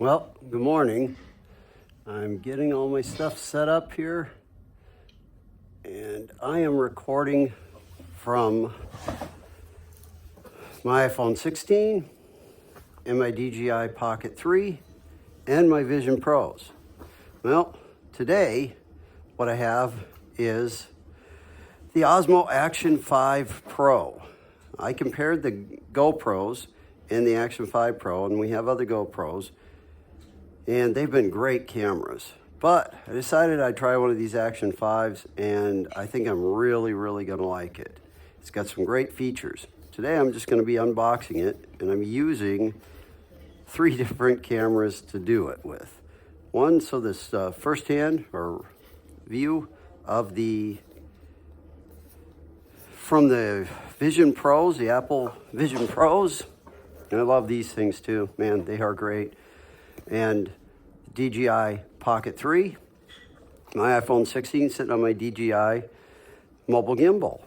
Well, good morning. I'm getting all my stuff set up here, and I am recording from my iPhone 16 and my DJI Pocket 3 and my Vision Pros. Well, today what I have is the Osmo Action 5 Pro. I compared the GoPros and the Action 5 Pro, and we have other GoPros, and they've been great cameras. But I decided I'd try one of these Action 5s, and I think I'm really gonna like it. It's got some great features. Today I'm just gonna be unboxing it, and I'm using 3 different cameras to do it with. One, so this first-hand or view of from the Vision Pros, the Apple Vision Pros. And I love these things too, man, they are great. And DJI Pocket 3, my iPhone 16 sitting on my DJI Mobile Gimbal.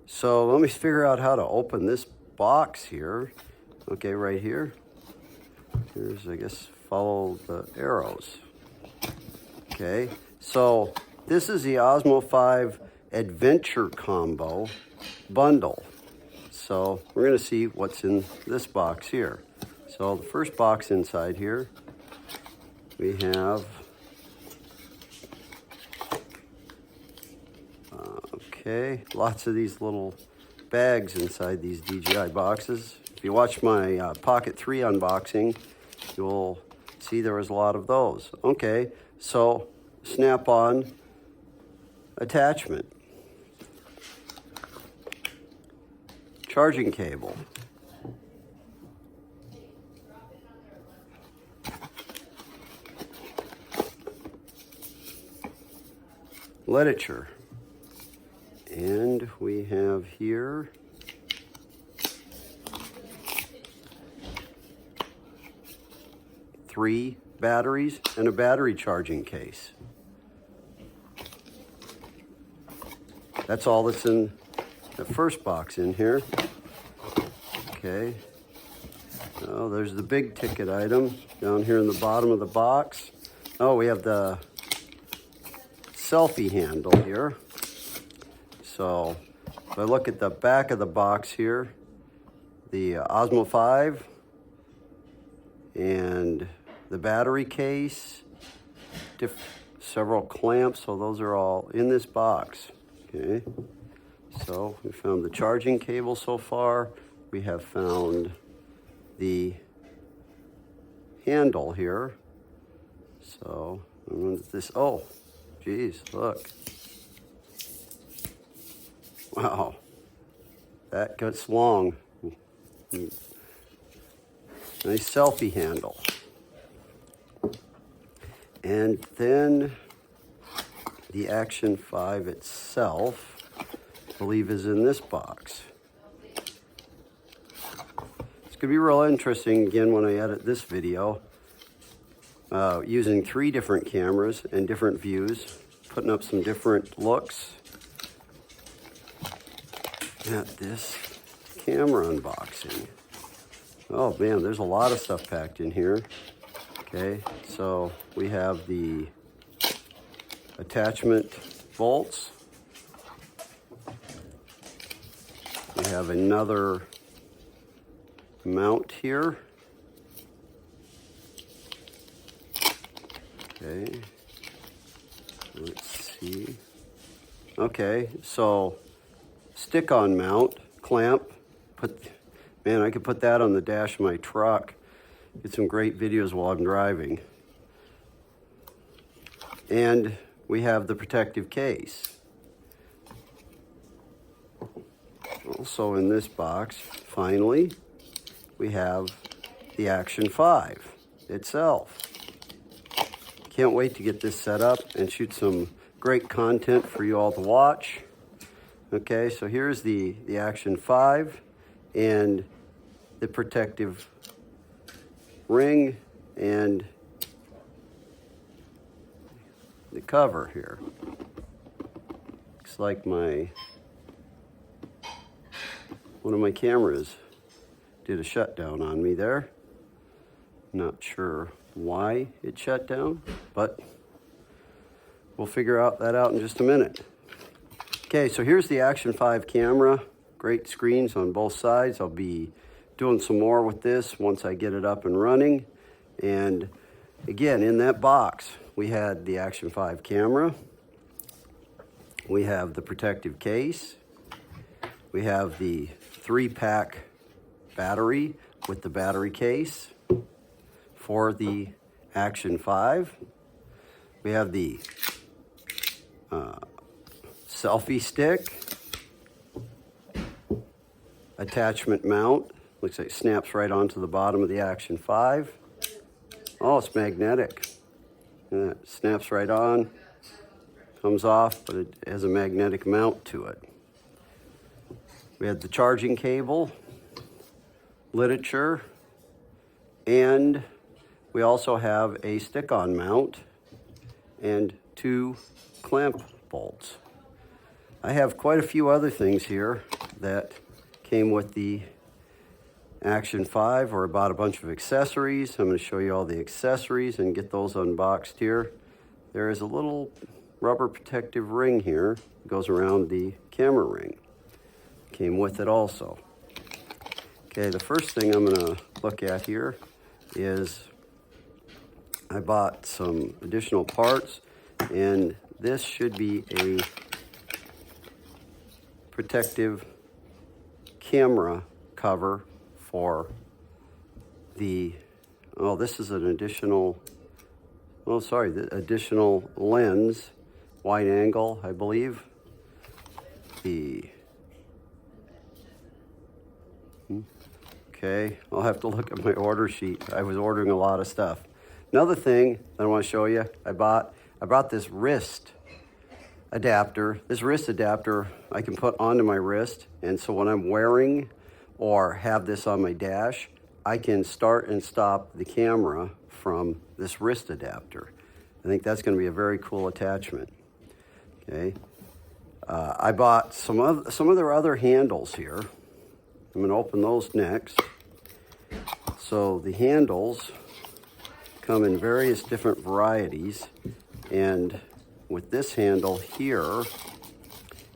So let me figure out how to open this box here. Okay, right here. Here's, I guess, follow the arrows. Okay, so this is the Osmo 5 Adventure Combo Bundle. So we're going to see what's in this box here. So the first box inside here, we have, okay, lots of these little bags inside these DJI boxes. If you watch my Pocket 3 unboxing, you'll see there was a lot of those. Okay, so snap-on attachment. Charging cable. Literature. And we have here three batteries and a battery charging case. That's all that's in the first box in here. Okay. Oh, there's the big ticket item down here in the bottom of the box. Oh, we have the selfie handle here. So if I look at the back of the box here, the Osmo 5 and the battery case, several clamps, so those are all in this box. Okay, so we found the charging cable so far. We have found the handle here. So this, oh, geez, look. Wow, that gets long. Nice selfie handle. And then the Action 5 itself, I believe, is in this box. It's gonna be real interesting again when I edit this video, using 3 different cameras and different views, putting up some different looks at this camera unboxing. Oh man, there's a lot of stuff packed in here. Okay, so we have the attachment bolts. We have another mount here. Okay, let's see. Okay, so stick-on mount, clamp. Man, I could put that on the dash of my truck. Get some great videos while I'm driving. And we have the protective case. Also in this box, finally, we have the Action 5 itself. Can't wait to get this set up and shoot some great content for you all to watch. Okay, so here's the Action 5 and the protective ring and the cover here. Looks like one of my cameras did a shutdown on me there. Not sure why it shut down, but we'll figure that out in just a minute. Okay, so here's the Action 5 camera. Great screens on both sides. I'll be doing some more with this once I get it up and running. And again, in that box, we had the Action 5 camera. We have the protective case. We have the 3-pack battery with the battery case for the Action 5. We have the selfie stick, attachment mount. Looks like it snaps right onto the bottom of the Action 5. Oh, it's magnetic. Yeah, it snaps right on, comes off, but it has a magnetic mount to it. We had the charging cable, literature, and we also have a stick-on mount and 2 clamp bolts. I have quite a few other things here that came with the Action 5, or I bought a bunch of accessories. I'm going to show you all the accessories and get those unboxed here. There is a little rubber protective ring here. It goes around the camera ring. Came with it also. Okay, the first thing I'm going to look at here is I bought some additional parts, and this should be a protective camera cover for the, oh, this is an additional, oh, sorry, the additional lens, wide angle, I believe. Okay, I'll have to look at my order sheet. I was ordering a lot of stuff. Another thing that I want to show you, I bought this wrist adapter. This wrist adapter I can put onto my wrist, and so when I'm wearing or have this on my dash, I can start and stop the camera from this wrist adapter. I think that's going to be a very cool attachment. Okay, I bought some of their other handles here. I'm going to open those next. So the handles come in various different varieties, and with this handle here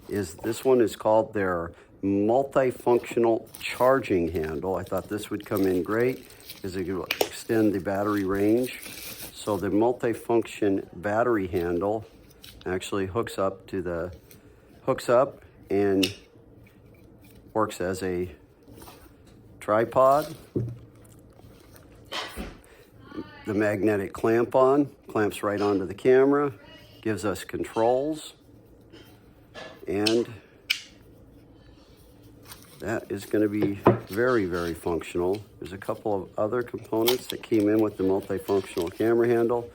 this one is called their multifunctional charging handle. I thought this would come in great because it would extend the battery range. So the multifunction battery handle actually hooks up and works as a tripod. The magnetic clamps right onto the camera, gives us controls, and that is going to be very, very functional. There's a couple of other components that came in with the multifunctional camera handle.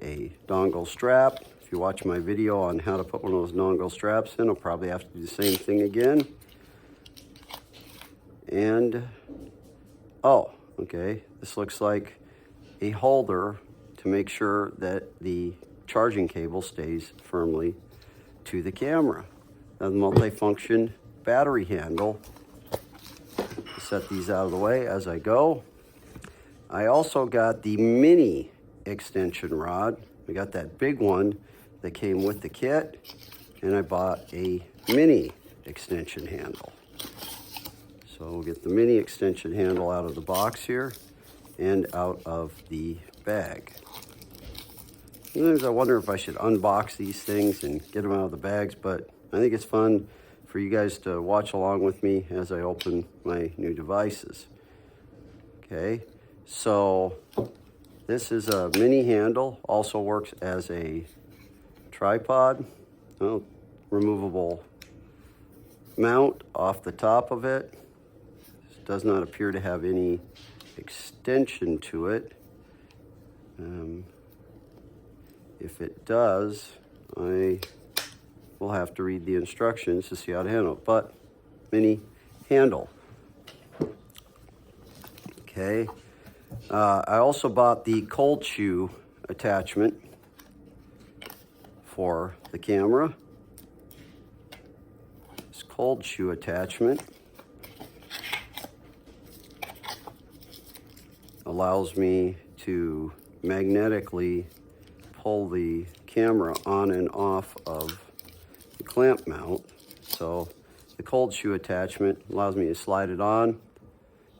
A dongle strap. If you watch my video on how to put one of those dongle straps in, I'll probably have to do the same thing again. And, oh, okay, this looks like a holder to make sure that the charging cable stays firmly to the camera. Now the multifunction battery handle. Set these out of the way as I go. I also got the mini extension rod. I got that big one that came with the kit, and I bought a mini extension handle. So we'll get the mini extension handle out of the box here and out of the bag. Sometimes I wonder if I should unbox these things and get them out of the bags, but I think it's fun for you guys to watch along with me as I open my new devices. Okay, so this is a mini handle, also works as a tripod. Oh, removable mount off the top of it. This does not appear to have any extension to it. If it does, I will have to read the instructions to see how to handle it, but mini handle. Okay, I also bought the cold shoe attachment for the camera. This cold shoe attachment allows me to magnetically pull the camera on and off of the clamp mount. So the cold shoe attachment allows me to slide it on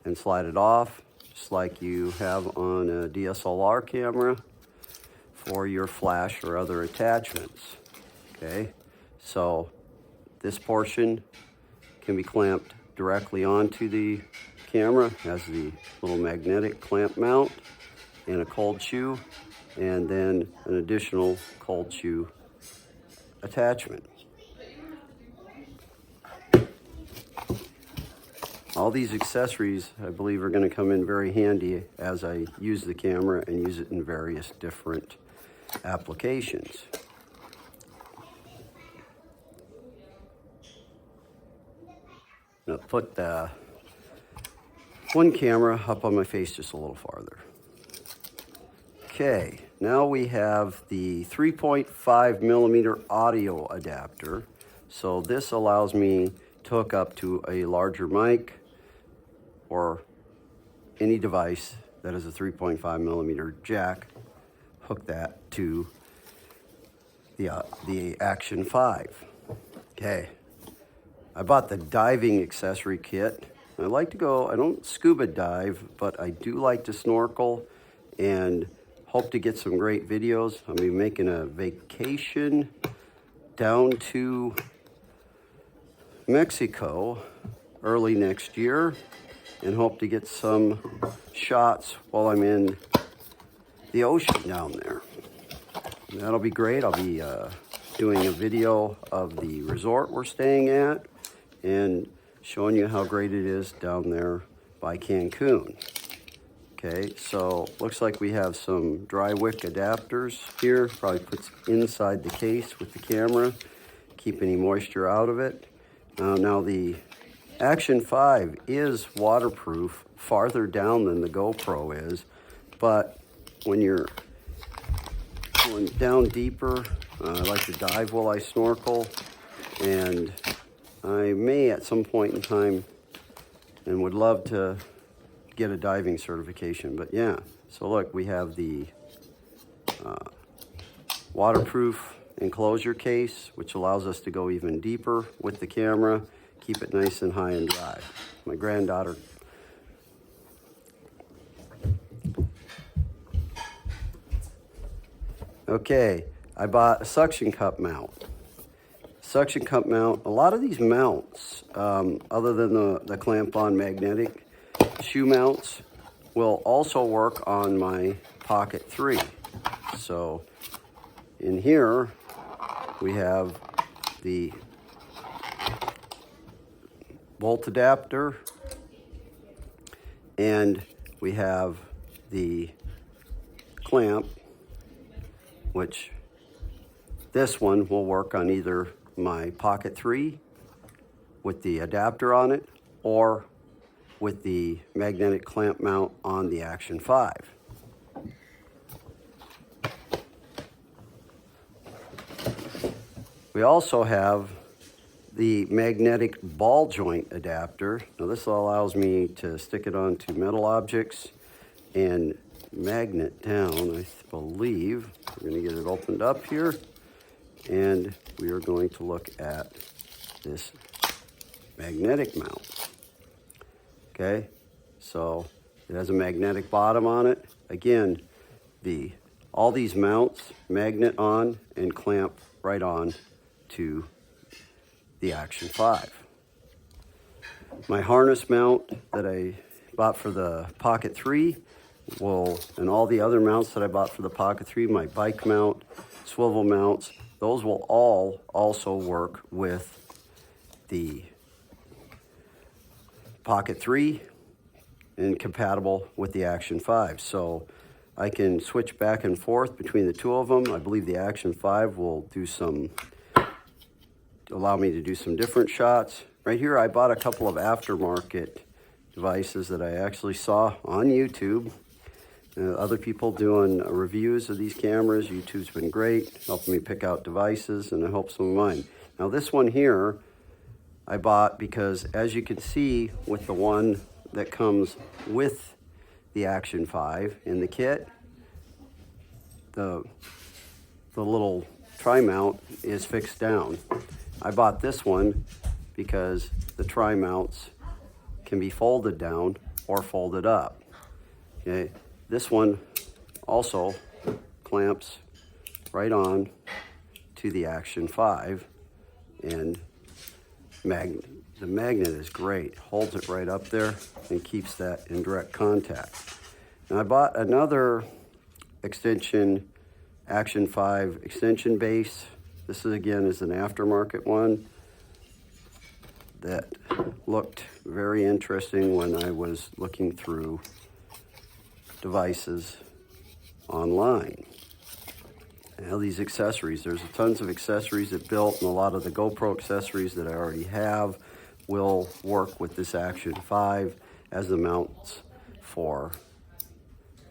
and slide it off, just like you have on a DSLR camera for your flash or other attachments. Okay, so this portion can be clamped directly onto the camera, has the little magnetic clamp mount and a cold shoe, and then an additional cold shoe attachment. All these accessories, I believe, are going to come in very handy as I use the camera and use it in various different applications. I'm going to put the one camera up on my face just a little farther. Okay, now we have the 3.5 millimeter audio adapter. So this allows me to hook up to a larger mic or any device that is a 3.5 millimeter jack. Hook that to the Action 5. Okay, I bought the diving accessory kit. I like to go, I don't scuba dive, but I do like to snorkel and hope to get some great videos. I'll be making a vacation down to Mexico early next year and hope to get some shots while I'm in the ocean down there. And that'll be great. I'll be doing a video of the resort we're staying at and showing you how great it is down there by Cancun. Okay, so looks like we have some dry wick adapters here. Probably puts inside the case with the camera, keep any moisture out of it. Now the Action 5 is waterproof farther down than the GoPro is, but when you're going down deeper, I like to dive while I snorkel, and I may at some point in time and would love to get a diving certification. But yeah, so look, we have the waterproof enclosure case, which allows us to go even deeper with the camera, keep it nice and high and dry. My granddaughter okay, I bought a suction cup mount. Suction cup mount, a lot of these mounts, other than the clamp-on magnetic shoe mounts, will also work on my Pocket 3. So in here we have the bolt adapter, and we have the clamp, which this one will work on either my Pocket 3 with the adapter on it or with the magnetic clamp mount on the Action 5. We also have the magnetic ball joint adapter. Now this allows me to stick it onto metal objects and magnet down, I believe. We're going to get it opened up here, and we are going to look at this magnetic mount. Okay, so it has a magnetic bottom on it. Again, all these mounts magnet on and clamp right on to the Action 5. My harness mount that I bought for the Pocket 3 and all the other mounts that I bought for the Pocket 3, my bike mount, swivel mounts, those will all also work with the Pocket 3 and compatible with the Action 5. So I can switch back and forth between the two of them. I believe the Action 5 will allow me to do some different shots. Right here I bought a couple of aftermarket devices that I actually saw on YouTube. Other people doing reviews of these cameras. YouTube's been great, helping me pick out devices, and I hope some of mine. Now this one here I bought because, as you can see with the one that comes with the Action 5 in the kit. The little tri-mount is fixed down. I bought this one because the tri-mounts can be folded down or folded up. Okay, this one also clamps right on to the Action 5, and the magnet is great. Holds it right up there and keeps that in direct contact. And I bought another extension, Action 5 extension base. This is again is an aftermarket one that looked very interesting when I was looking through devices online. Now these accessories, there's tons of accessories that built, and a lot of the GoPro accessories that I already have will work with this Action 5, as the mounts for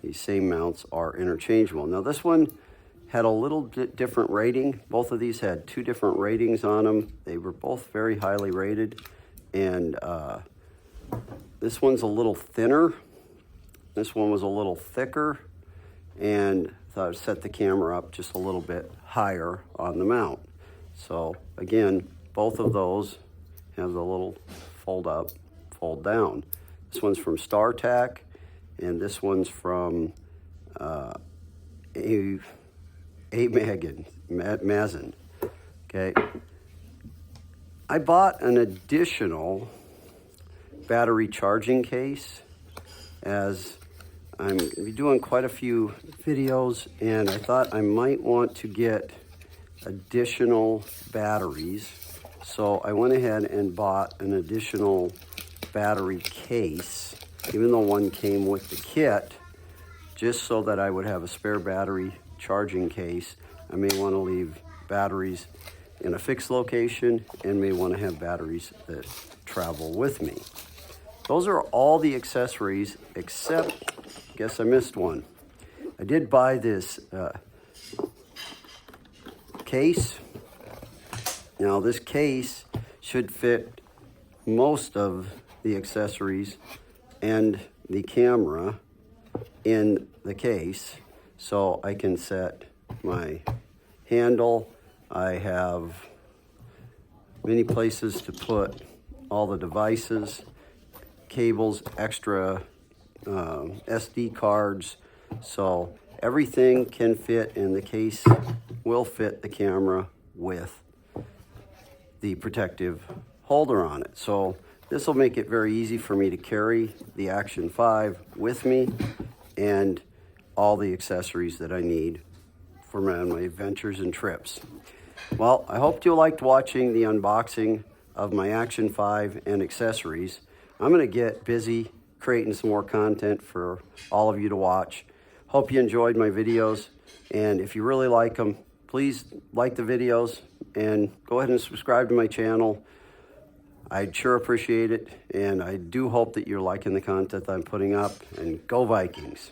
these same mounts are interchangeable. Now this one had a little bit different rating. Both of these had 2 different ratings on them. They were both very highly rated, and this one's a little thinner. This one was a little thicker, and thought I'd set the camera up just a little bit higher on the mount. So again, both of those have the little fold up, fold down. This one's from StarTac, and this one's from Mazin. Okay. I bought an additional battery charging case, as I'm going to be doing quite a few videos, and I thought I might want to get additional batteries. So I went ahead and bought an additional battery case, even though one came with the kit, just so that I would have a spare battery charging case. I may want to leave batteries in a fixed location and may want to have batteries that travel with me. Those are all the accessories, except, I guess I missed one. I did buy this case. Now this case should fit most of the accessories and the camera in the case, so I can set my handle. I have many places to put all the devices, cables, extra SD cards, so everything can fit in the case, will fit the camera with the protective holder on it. So this will make it very easy for me to carry the Action 5 with me and all the accessories that I need for my adventures and trips. Well, I hope you liked watching the unboxing of my Action 5 and accessories. I'm going to get busy creating some more content for all of you to watch. Hope you enjoyed my videos, and if you really like them, please like the videos and go ahead and subscribe to my channel. I'd sure appreciate it, and I do hope that you're liking the content I'm putting up, and go Vikings.